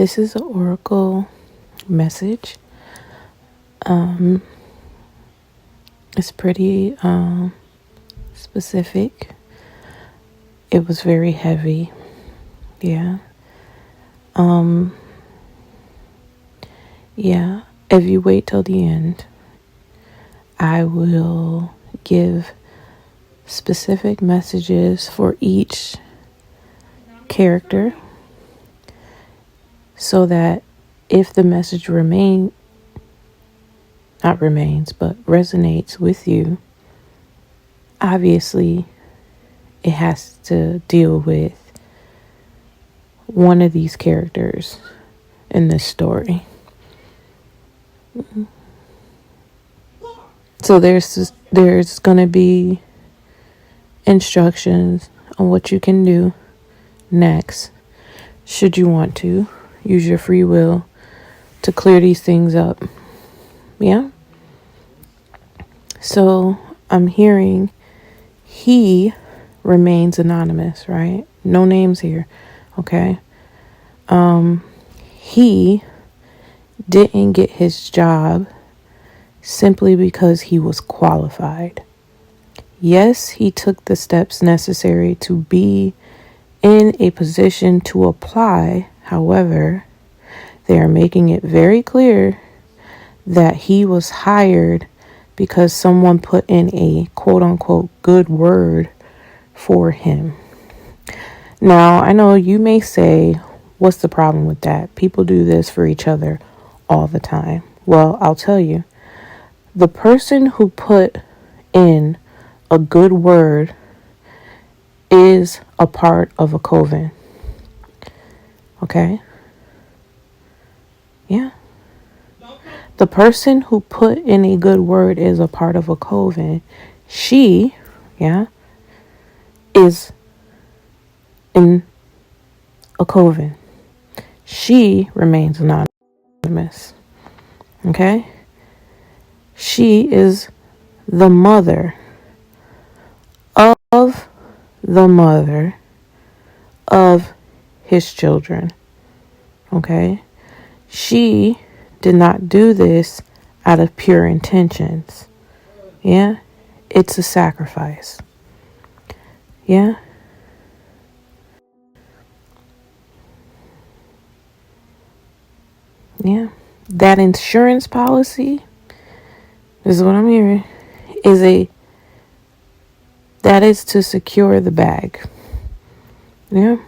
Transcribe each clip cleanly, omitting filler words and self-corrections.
This is an oracle message. It's pretty specific. It was very heavy. Yeah. Yeah. If you wait till the end, I will give specific messages for each character so that if the message resonates with you, obviously it has to deal with one of these characters in this story. So there's going to be instructions on what you can do next, should you want to use your free will to clear these things up. Yeah. So I'm hearing he remains anonymous, right? No names here. Okay. He didn't get his job simply because he was qualified. Yes, he took the steps necessary to be in a position to apply. However, they are making it very clear that he was hired because someone put in a quote unquote good word for him. Now, I know you may say, what's the problem with that? People do this for each other all the time. Well, I'll tell you, the person who put in a good word is a part of a coven. Okay? Yeah. The person who put in a good word is a part of a coven. She, is in a coven. She remains anonymous. Okay? She is the mother of the mother of his children. Okay? She did not do this out of pure intentions. Yeah? It's a sacrifice. Yeah? Yeah. That insurance policy, this is what I'm hearing, that is to secure the bag. Yeah.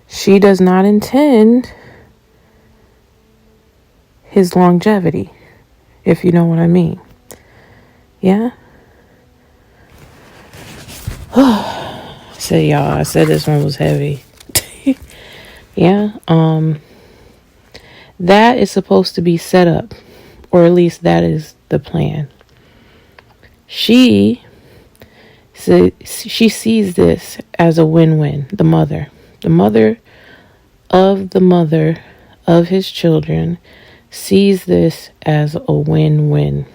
She does not intend his longevity, if you know what I mean. Yeah. I said this one was heavy. Yeah. That is supposed to be set up, or at least that is the plan. She sees this as a win-win. The mother of his children sees this as a win-win,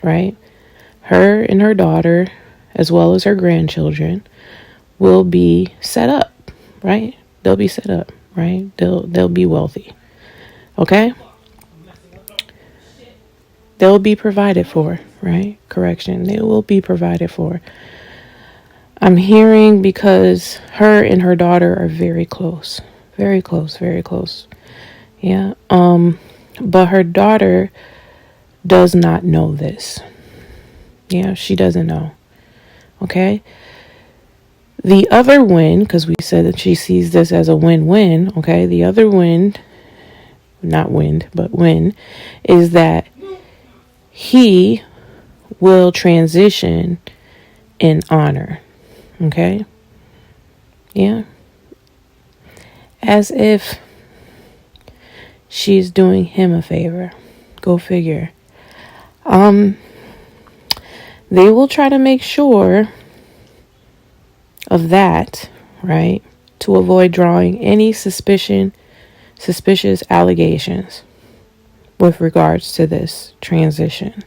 right? Her and her daughter, as well as her grandchildren, will be set up, right? They'll be set up, right? They'll be wealthy. Okay? They'll be provided for, right? Correction. They will be provided for. I'm hearing because her and her daughter are very close. Very close, very close. Yeah. But her daughter does not know this. Yeah, she doesn't know. Okay? The other win, because we said that she sees this as a win-win, okay? The other win, not wind, but win, is that he will transition in honor. Okay? Yeah? As if she's doing him a favor. Go figure. They will try to make sure of that, right? To avoid drawing any suspicious allegations with regards to this transition.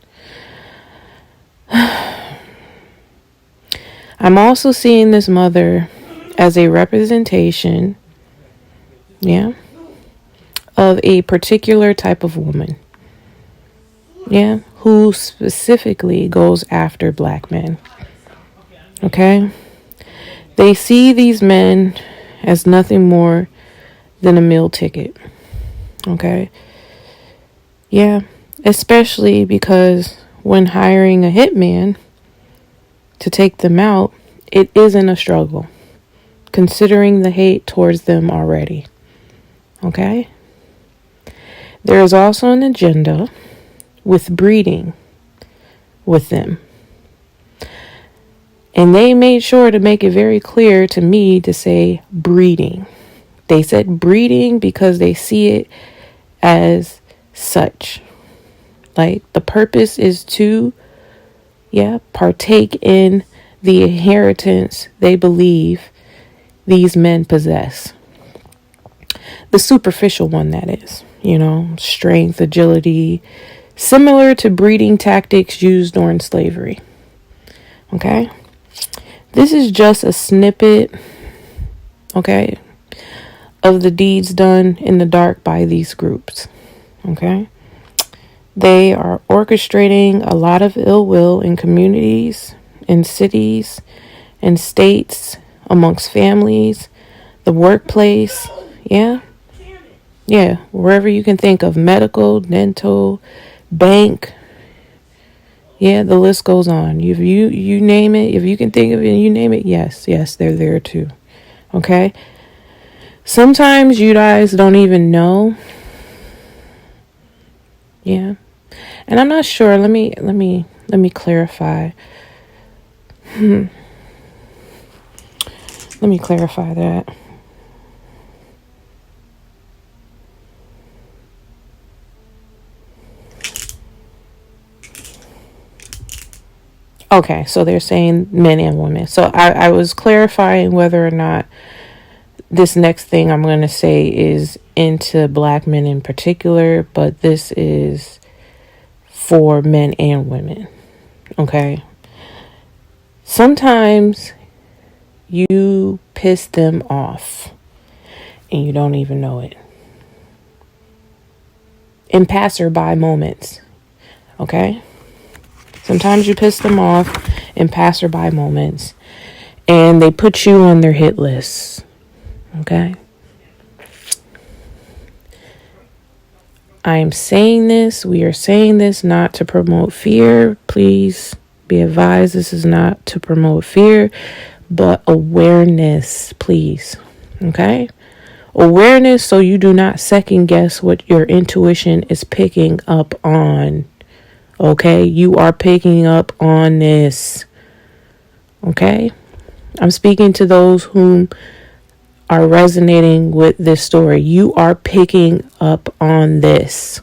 I'm also seeing this mother as a representation, of a particular type of woman. Yeah, who specifically goes after black men. Okay? They see these men as nothing more than a meal ticket. Okay? Yeah, especially because when hiring a hitman to take them out, it isn't a struggle, considering the hate towards them already. Okay? There is also an agenda with breeding with them. And they made sure to make it very clear to me to say breeding. They said breeding because they see it as such. Like, the purpose is to, partake in the inheritance they believe these men possess. The superficial one, that is. Strength, agility, similar to breeding tactics used during slavery. Okay? This is just a snippet, okay, of the deeds done in the dark by these groups. Okay? They are orchestrating a lot of ill will in communities, in cities, in states, amongst families, the workplace, wherever you can think of, medical, dental, bank, the list goes on. If you name it, if you can think of it and you name it, yes, they're there too. Okay? Sometimes you guys don't even know. Yeah. And I'm not sure. Let me clarify. Let me clarify that. Okay, so they're saying men and women. So I was clarifying whether or not this next thing I'm going to say is into black men in particular, but this is for men and women. Okay? Sometimes you piss them off and you don't even know it. In passerby moments. Okay? Sometimes you piss them off in passerby moments and they put you on their hit lists. Okay? I am saying this, we are saying this not to promote fear. Please be advised, this is not to promote fear, but awareness, please. Okay? Awareness so you do not second guess what your intuition is picking up on. Okay? You are picking up on this. Okay? I'm speaking to those whom are resonating with this story. You are picking up on this.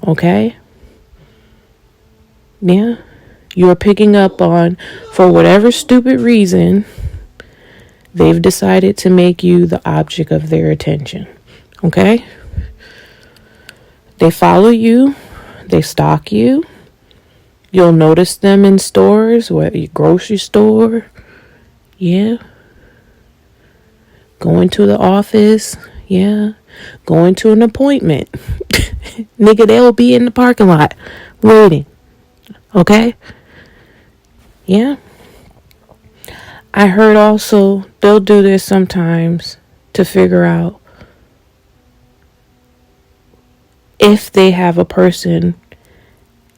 Okay? Yeah? You are picking up on, for whatever stupid reason, they've decided to make you the object of their attention. Okay? They follow you. They stalk you. You'll notice them in stores, whether your grocery store. Yeah. Going to the office. Yeah. Going to an appointment. Nigga, they'll be in the parking lot waiting. Okay? Yeah. I heard also they'll do this sometimes to figure out if they have a person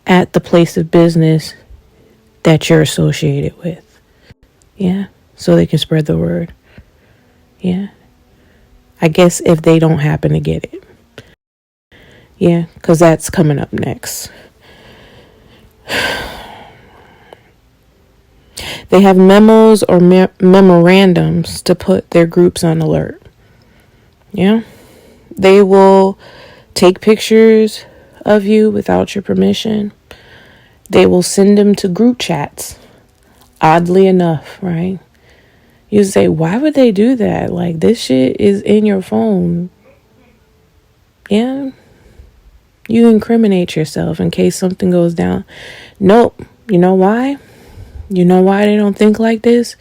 at the place of business that you're associated with. Yeah. So they can spread the word. Yeah. I guess if they don't happen to get it. Yeah. Because that's coming up next. They have memos or memorandums to put their groups on alert. Yeah. They will take pictures of you without your permission. They will send them to group chats. Oddly enough, right? You say, why would they do that? Like, this shit is in your phone. Yeah. You incriminate yourself in case something goes down. Nope. You know why? You know why they don't think like this?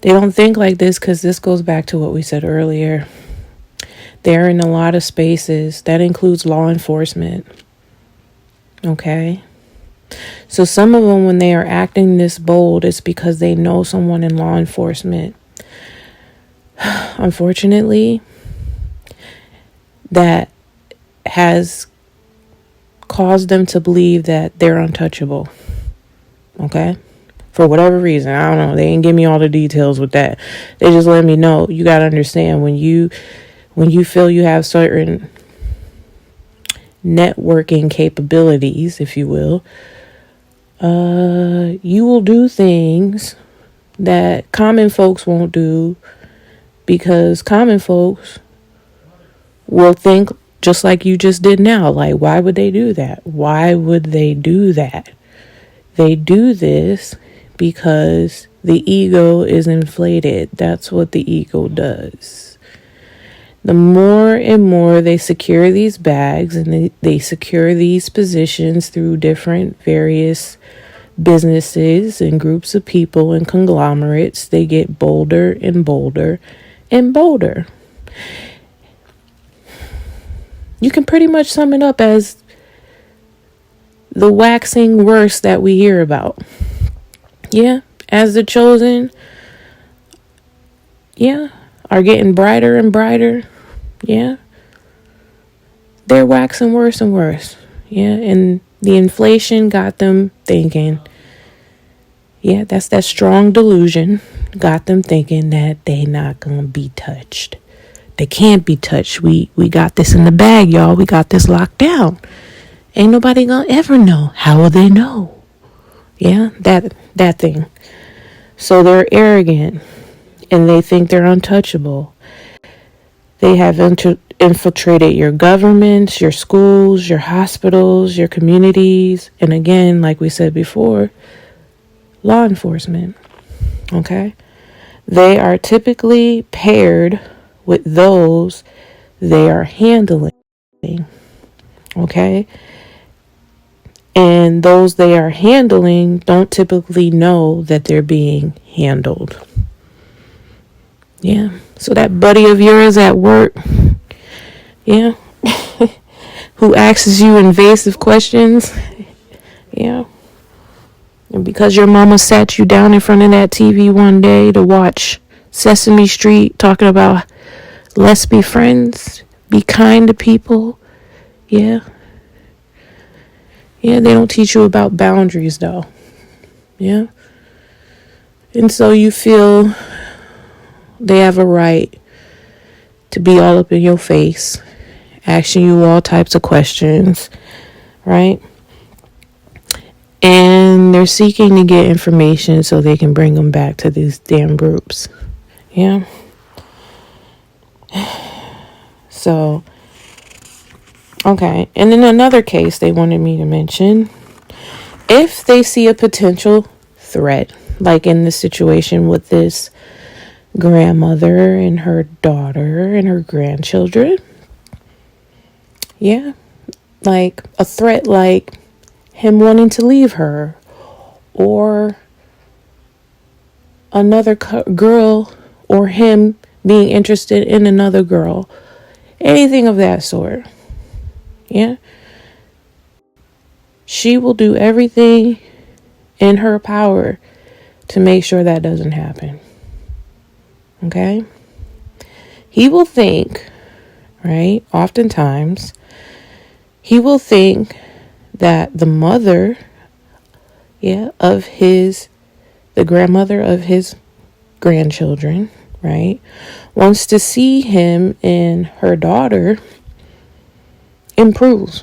They don't think like this because this goes back to what we said earlier. They're in a lot of spaces. That includes law enforcement. Okay? So some of them, when they are acting this bold, it's because they know someone in law enforcement. Unfortunately, that has caused them to believe that they're untouchable. Okay? For whatever reason. I don't know. They didn't give me all the details with that. They just let me know. You got to understand, when you feel you have certain networking capabilities, if you will, you will do things that common folks won't do, because common folks will think just like you just did now. Like, why would they do that? Why would they do that? They do this because the ego is inflated. That's what the ego does. The more and more they secure these bags and they secure these positions through different various businesses and groups of people and conglomerates, they get bolder and bolder and bolder. You can pretty much sum it up as the waxing worse that we hear about. Yeah, as the chosen, are getting brighter and brighter. Yeah, they're waxing worse and worse. Yeah, and the inflation got them thinking. Yeah, that's that strong delusion. Got them thinking that they not gonna be touched. They can't be touched. We got this in the bag, y'all. We got this locked down. Ain't nobody gonna ever know. How will they know? Yeah, that thing. So they're arrogant and they think they're untouchable. They have infiltrated your governments, your schools, your hospitals, your communities, and again, like we said before, law enforcement. Okay? They are typically paired with those they are handling. Okay? And those they are handling don't typically know that they're being handled. Yeah. So that buddy of yours at work, yeah, who asks you invasive questions, yeah. And because your mama sat you down in front of that TV one day to watch Sesame Street talking about let's be friends, be kind to people, yeah. Yeah, they don't teach you about boundaries, though. Yeah. And so you feel they have a right to be all up in your face, asking you all types of questions, right? And they're seeking to get information so they can bring them back to these damn groups. Yeah. So, okay. And in another case they wanted me to mention, if they see a potential threat, like in this situation with this grandmother and her daughter and her grandchildren, yeah, like a threat, like him wanting to leave her, or another girl, or him being interested in another girl, anything of that sort. Yeah. She will do everything in her power to make sure that doesn't happen. Okay? He will think, right? Oftentimes, he will think that the mother, of the grandmother of his grandchildren, right, wants to see him and her daughter improve.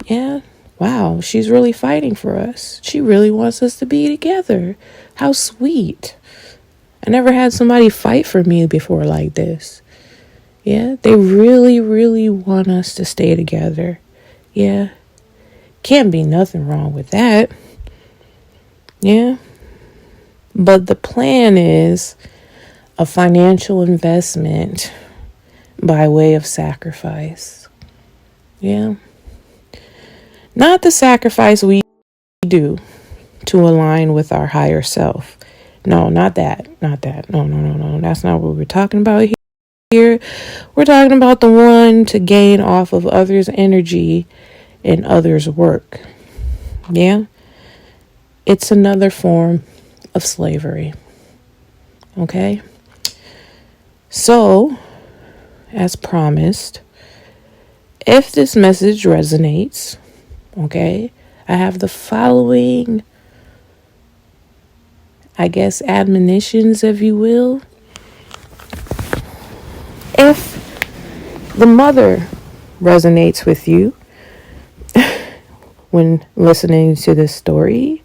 Yeah. Wow, she's really fighting for us. She really wants us to be together. How sweet. I never had somebody fight for me before like this. Yeah, they really, really want us to stay together. Yeah. Can't be nothing wrong with that. Yeah. But the plan is a financial investment by way of sacrifice. Yeah. Not the sacrifice we do to align with our higher self. No, not that. Not that. No. That's not what we're talking about here. We're talking about the one to gain off of others' energy and others' work. Yeah? It's another form of slavery. Okay? So, as promised, if this message resonates, okay, I have the following, I guess, admonitions, if you will. If the mother resonates with you when listening to this story,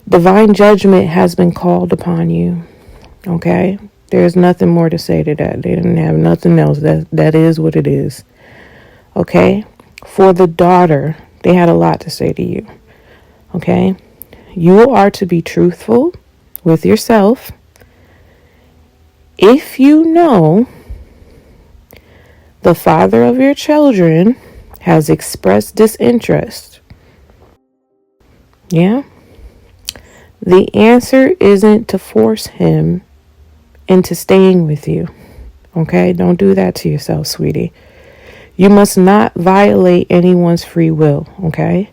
divine judgment has been called upon you. Okay? There's nothing more to say to that. They didn't have nothing else. That is what it is. Okay? For the daughter, they had a lot to say to you. Okay? You are to be truthful with yourself. If you know the father of your children has expressed disinterest, yeah, the answer isn't to force him into staying with you. Okay? Don't do that to yourself, sweetie. You must not violate anyone's free will. Okay?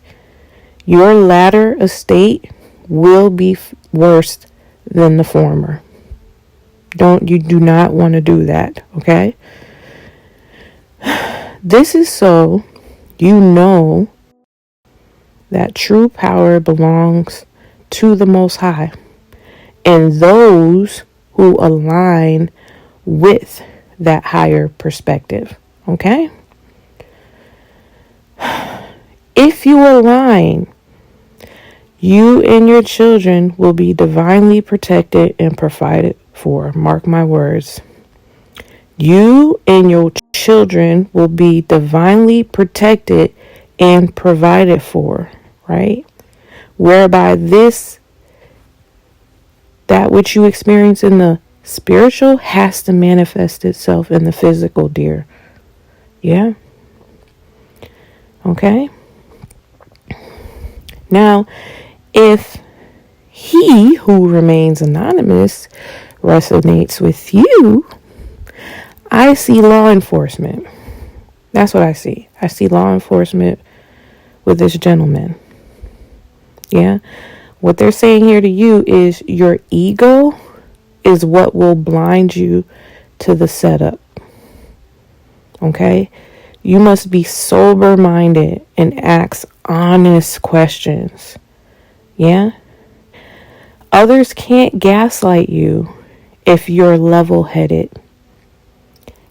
Your latter estate will be worse than the former. You do not want to do that. Okay? This is so you know that true power belongs to the Most High and those who align with that higher perspective. Okay? If you align, you and your children will be divinely protected and provided for. Mark my words. You and your children will be divinely protected and provided for, right? Whereby that which you experience in the spiritual has to manifest itself in the physical, dear. Yeah? Okay? Now, if he who remains anonymous resonates with you, I see law enforcement. That's what I see. I see law enforcement with this gentleman. Yeah? What they're saying here to you is your ego is what will blind you to the setup. Okay? You must be sober-minded and ask honest questions. Yeah? Others can't gaslight you if you're level-headed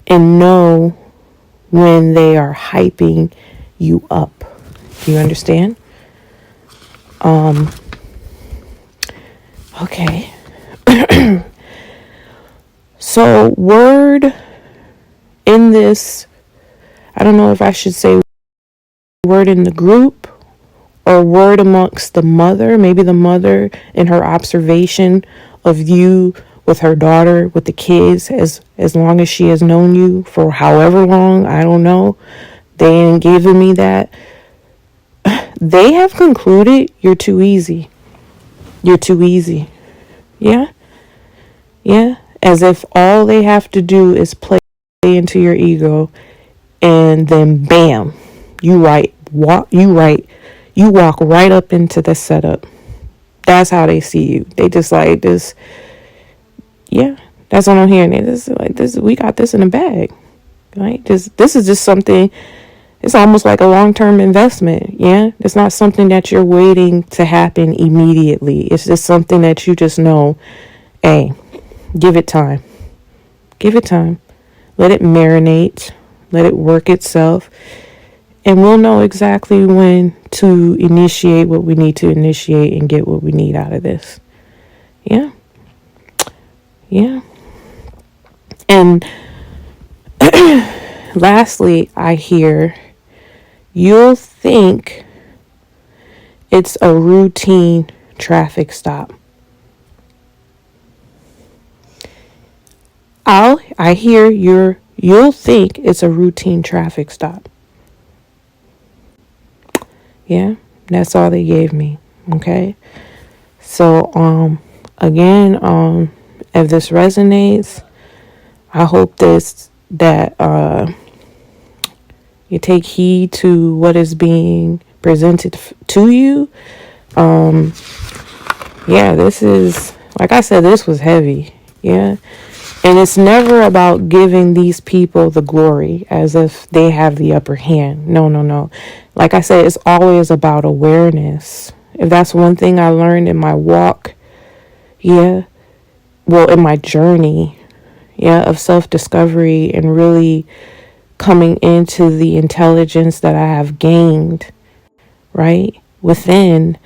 and know when they are hyping you up. Do you understand? Okay. So word in this, I don't know if I should say word in the group or word amongst the mother, maybe the mother in her observation of you with her daughter, with the kids, as long as she has known you for however long, I don't know. They ain't giving me that. They have concluded you're too easy. You're too easy. Yeah? Yeah? As if all they have to do is play into your ego and then bam, you walk right up into the setup. That's how they see you. They just like this. Yeah, that's what I'm hearing. This like this. We got this in the bag, right? This is just something. It's almost like a long-term investment. Yeah, it's not something that you're waiting to happen immediately. It's just something that you just know. Hey, give it time. Give it time. Let it marinate. Let it work itself. And we'll know exactly when to initiate what we need to initiate and get what we need out of this. Yeah. Yeah. And lastly, I hear you'll think it's a routine traffic stop. I hear you'll think it's a routine traffic stop. Yeah, that's all they gave me. Okay. So, again, if this resonates, I hope that you take heed to what is being presented to you. Yeah, this is, like I said, this was heavy. Yeah. And it's never about giving these people the glory as if they have the upper hand. No. Like I said, it's always about awareness. If that's one thing I learned in my walk, in my journey, of self-discovery and really coming into the intelligence that I have gained, right, within,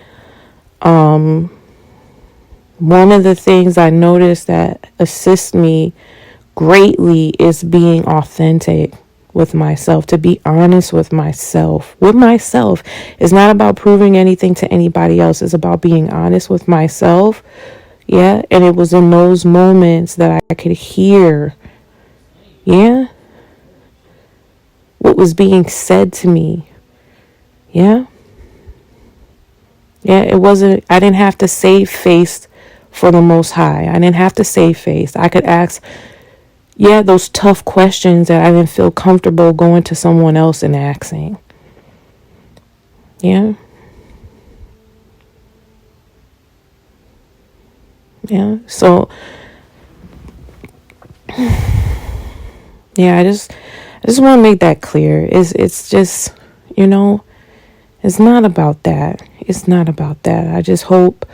one of the things I noticed that assists me greatly is being authentic with myself, to be honest with myself. It's not about proving anything to anybody else. It's about being honest with myself. Yeah. And it was in those moments that I could hear, what was being said to me. Yeah. It wasn't, I didn't have to save face for the Most High. I didn't have to save face. I could ask, those tough questions that I didn't feel comfortable going to someone else and asking. Yeah. So, I just want to make that clear. It's just, it's not about that. It's not about that. I just hope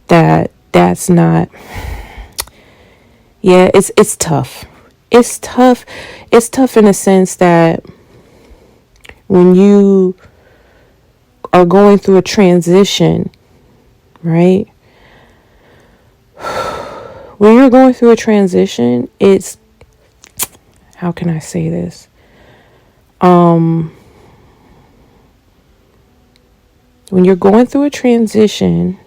that that's not, it's tough. It's tough. It's tough in a sense that when you are going through a transition, right? When you're going through a transition, it's, how can I say this? When you're going through a transition,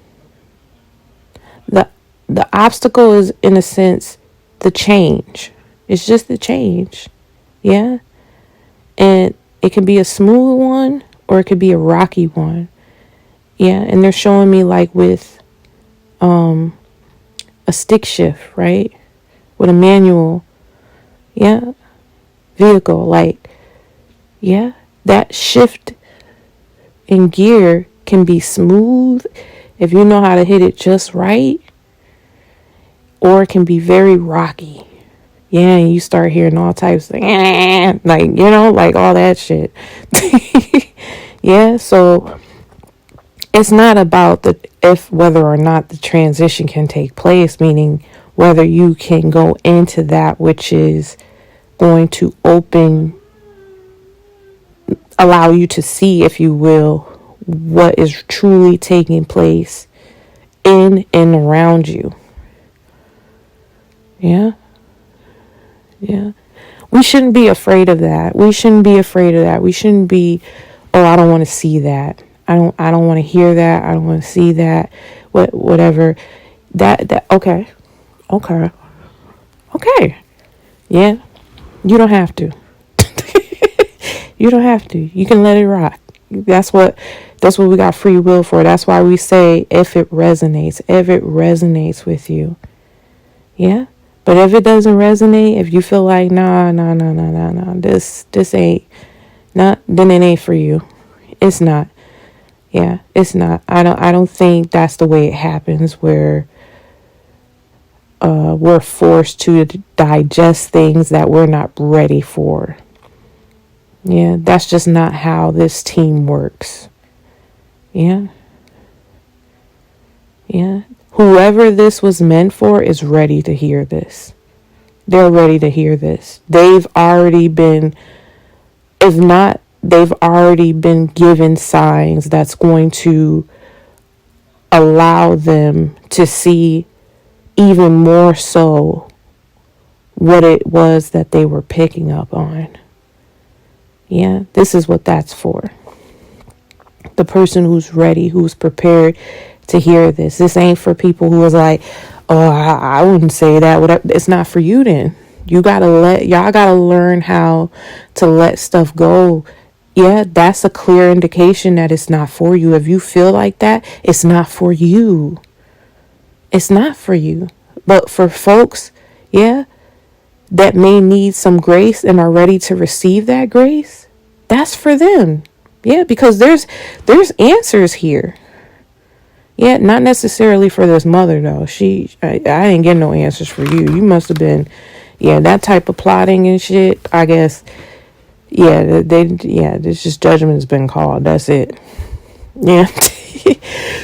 the obstacle is, in a sense, the change. It's just the change. Yeah. And it can be a smooth one or it could be a rocky one. Yeah. And they're showing me like with a stick shift, right? With a manual. Yeah. Vehicle. Like, that shift in gear can be smooth if you know how to hit it just right, or it can be very rocky. And you start hearing all types of like all that shit. So it's not about whether or not the transition can take place, meaning whether you can go into that which is going to allow you to see, if you will, what is truly taking place in and around you. Yeah. We shouldn't be afraid of that. We shouldn't be, I don't want to see that. I don't want to hear that. I don't want to see that. Whatever. Okay. Yeah. You don't have to. You don't have to. You can let it rock. That's what we got free will for. That's why we say if it resonates with you. Yeah. But if it doesn't resonate, if you feel like nah, this ain't not, then it ain't for you. It's not. Yeah, it's not. I don't think that's the way it happens, where we're forced to digest things that we're not ready for. Yeah, that's just not how this team works. Yeah. Whoever this was meant for is ready to hear this. They're ready to hear this. They've already been, if not, they've already been given signs that's going to allow them to see even more so what it was that they were picking up on. Yeah, this is what that's for. The person who's ready, who's prepared to hear this. This ain't for people who was like, oh, I wouldn't say that. It's not for you then. Y'all gotta learn how to let stuff go. Yeah, that's a clear indication that it's not for you. If you feel like that, it's not for you. It's not for you. But for folks, yeah, that may need some grace and are ready to receive that grace, that's for them. Yeah, because there's answers here. Yeah, not necessarily for this mother though. I ain't getting no answers for you. You must have been, that type of plotting and shit. I guess, this just judgment has been called. That's it. Yeah.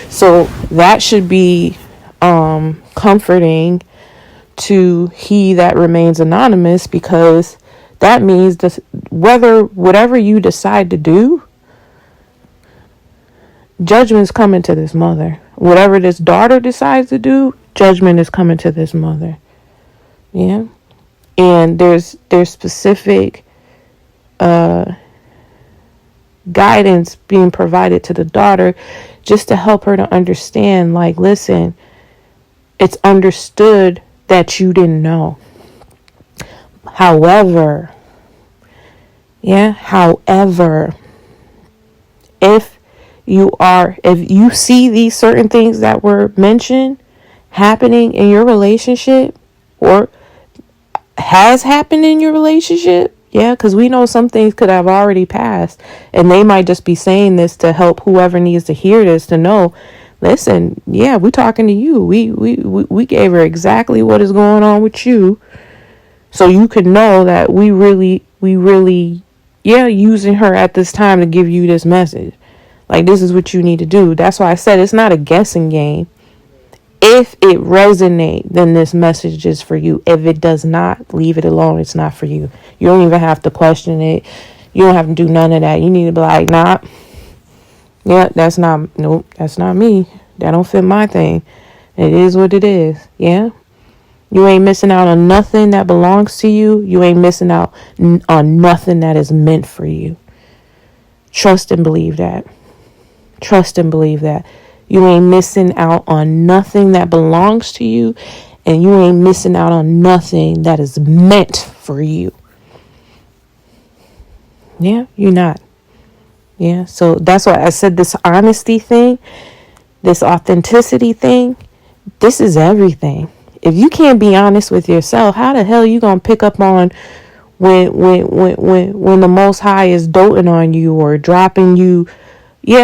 So that should be comforting to he that remains anonymous, because that means that whatever you decide to do, judgment's coming to this mother. Whatever this daughter decides to do, judgment is coming to this mother. Yeah. And there's specific guidance being provided to the daughter just to help her to understand, like, listen, it's understood that you didn't know. However, if you see these certain things that were mentioned happening in your relationship, or has happened in your relationship, because we know some things could have already passed, and they might just be saying this to help whoever needs to hear this to know, listen, we talking to you. We gave her exactly what is going on with you, so you could know that we really using her at this time to give you this message. Like, this is what you need to do. That's why I said it's not a guessing game. If it resonates, then this message is for you. If it does not, leave it alone. It's not for you. You don't even have to question it. You don't have to do none of that. You need to be like, nah, that's not me. That don't fit my thing. It is what it is. Yeah. You ain't missing out on nothing that belongs to you. You ain't missing out on nothing that is meant for you. Trust and believe that. Trust and believe that. You ain't missing out on nothing that belongs to you, and you ain't missing out on nothing that is meant for you. Yeah, you're not. Yeah, so that's why I said this honesty thing, this authenticity thing, this is everything. If you can't be honest with yourself, how the hell you gonna pick up on when the Most High is doting on you or dropping you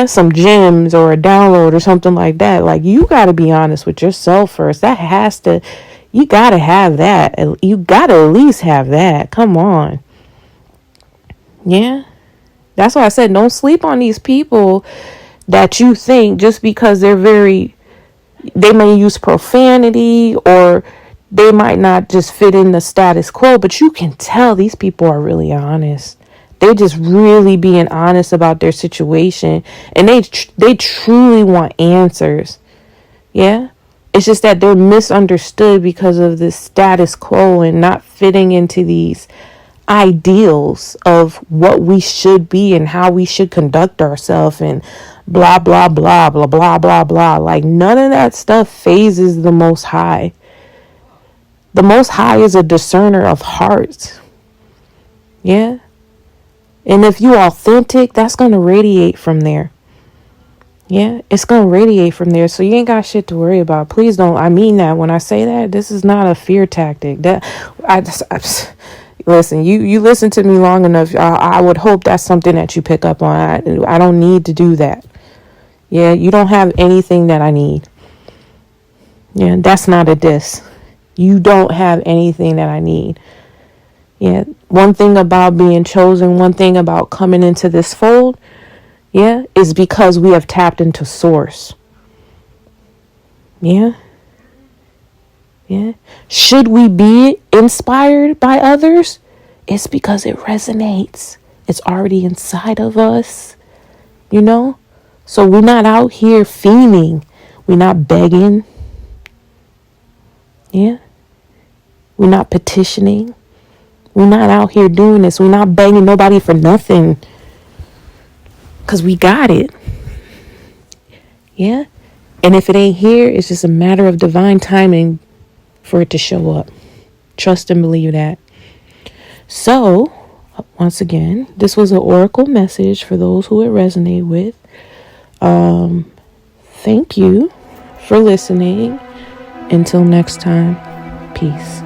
some gems or a download or something like that? Like, you got to be honest with yourself first. You got to have that. You got to at least have that. Come on. Yeah. That's why I said, don't sleep on these people that you think just because they may use profanity, or they might not just fit in the status quo, but you can tell these people are really honest. They're just really being honest about their situation, and they truly want answers. Yeah. It's just that they're misunderstood because of the status quo and not fitting into these ideals of what we should be and how we should conduct ourselves and blah, blah, blah, blah, blah, blah, blah. Like, none of that stuff phases the Most High. The Most High is a discerner of hearts. Yeah. And if you're authentic, that's going to radiate from there. Yeah, it's going to radiate from there. So you ain't got shit to worry about. Please don't. I mean that when I say that. This is not a fear tactic. Listen, you listen to me long enough. I would hope that's something that you pick up on. I don't need to do that. Yeah, you don't have anything that I need. Yeah, that's not a diss. You don't have anything that I need. Yeah, one thing about being chosen, one thing about coming into this fold, is because we have tapped into source. Yeah. Should we be inspired by others? It's because it resonates. It's already inside of us, So we're not out here fiending. We're not begging. Yeah. We're not petitioning. We're not out here doing this. We're not begging nobody for nothing. Because we got it. Yeah. And if it ain't here, it's just a matter of divine timing for it to show up. Trust and believe that. So, once again, this was an oracle message for those who it resonated with. Thank you for listening. Until next time, peace.